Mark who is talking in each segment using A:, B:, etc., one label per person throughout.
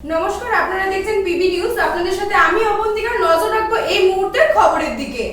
A: নমস্কার, আপনারা দেখছেন পিবি নিউজ। আপনাদের সাথে আমি অবন্তিকা। নজর রাখবো এই মুহূর্তের খবরের দিকে।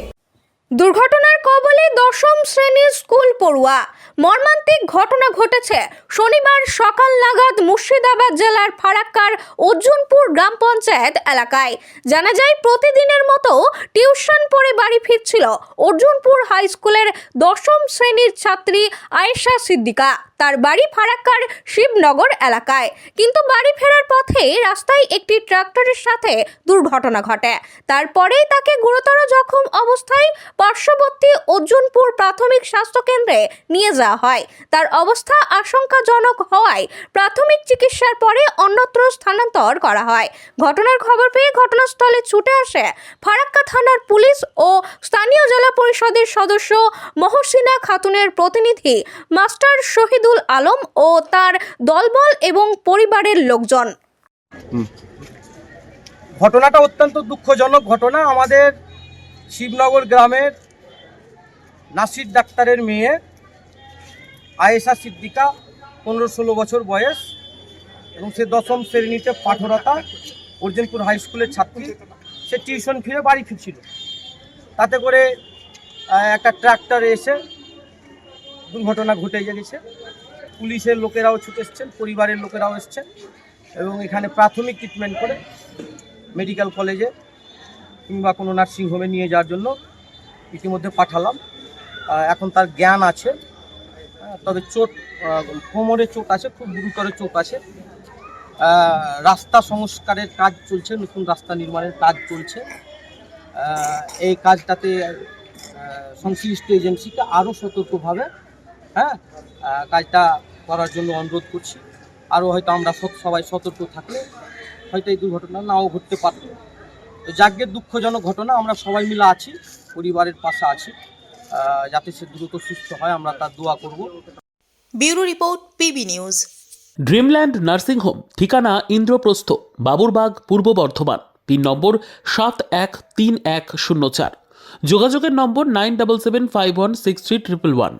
B: দুর্ঘটনার কবলে দশম শ্রেণীর স্কুল পড়ুয়া। মর্মান্তিক ঘটনা ঘটেছে শনিবার সকাল নাগাদ মুর্শিদাবাদ জেলার ফারাক্কার অর্জুনপুর গ্রাম পঞ্চায়েত এলাকায়। জানা যায়, প্রতিদিনের মতো টিউশন পড়ে বাড়ি ফিরছিল অর্জুনপুর হাই স্কুলের দশম শ্রেণীর ছাত্রী আয়েশা সিদ্দিকা। তার বাড়ি ফারাক্কার শিবনগর এলাকায়। কিন্তু বাড়ি ফেরার পথে রাস্তায় একটি ট্রাক্টরের সাথে দুর্ঘটনা ঘটে। তারপরেই তাকে গুরুতর জখম অবস্থায় পার্শ্ববর্তী অর্জুনপুর প্রাথমিক স্বাস্থ্য কেন্দ্রে নিয়ে যাওয়া হয়। তার অবস্থা আশঙ্কাজনক হওয়ায় প্রাথমিক চিকিৎসার পরে অন্যত্র স্থানান্তর করা হয়। ঘটনার খবর পেয়ে ঘটনাস্থলে ছুটে আসে ফারাক্কা থানার পুলিশ ও স্থানীয় জেলা পরিষদের সদস্য মহসিনা খাতুনের প্রতিনিধি মাস্টার শহীদুল আলম ও তার দলবল এবং পরিবারের লোকজন।
C: ঘটনাটা অত্যন্ত দুঃখজনক ঘটনা। আমাদের শিবনগর গ্রামের নাসির ডাক্তারের মেয়ে আয়েশা সিদ্দিকা, 15-16 বছর বয়স, এবং সে দশম শ্রেণীতে পাঠরতা অর্জুনপুর হাই স্কুলের ছাত্রী। সে টিউশন ফিরে বাড়ি ফিরছিল, তাতে করে একটা ট্রাক্টর এসে দুর্ঘটনা ঘটে গেছে। পুলিশের লোকেরাও ছুটে এসছেন, পরিবারের লোকেরাও এসছেন, এবং এখানে প্রাথমিক ট্রিটমেন্ট করে মেডিকেল কলেজে কিংবা কোনো নার্সিংহোমে নিয়ে যাওয়ার জন্য ইতিমধ্যে পাঠালাম। এখন তার জ্ঞান আছে, তবে চোট, কোমরে চোট আছে, খুব গুরুতর চোট আছে। রাস্তা সংস্কারের কাজ চলছে, নতুন রাস্তা নির্মাণের কাজ চলছে। এই কাজটাতে সংশ্লিষ্ট এজেন্সিকে আরও সতর্কভাবে কাজটা করার জন্য অনুরোধ করছি। আরও হয়তো আমরা সবাই সতর্ক থাকলে হয়তো এই দুর্ঘটনা নাও ঘটতে পারত। তো যাজ্ঞের দুঃখজনক ঘটনা, আমরা সবাই মিলে আছি, পরিবারের পাশে আছি, যাতে সে দ্রুত সুস্থ হয়, আমরা তার দোয়া করব।
D: Bureau report, PB news.
E: Dreamland nursing home, ঠিকানা ইন্দ্রপ্রস্থ, বাবুরবাগ, পূর্ব বর্ধমান। পিন নম্বর 713104। যোগাযোগের নম্বর 9775163111।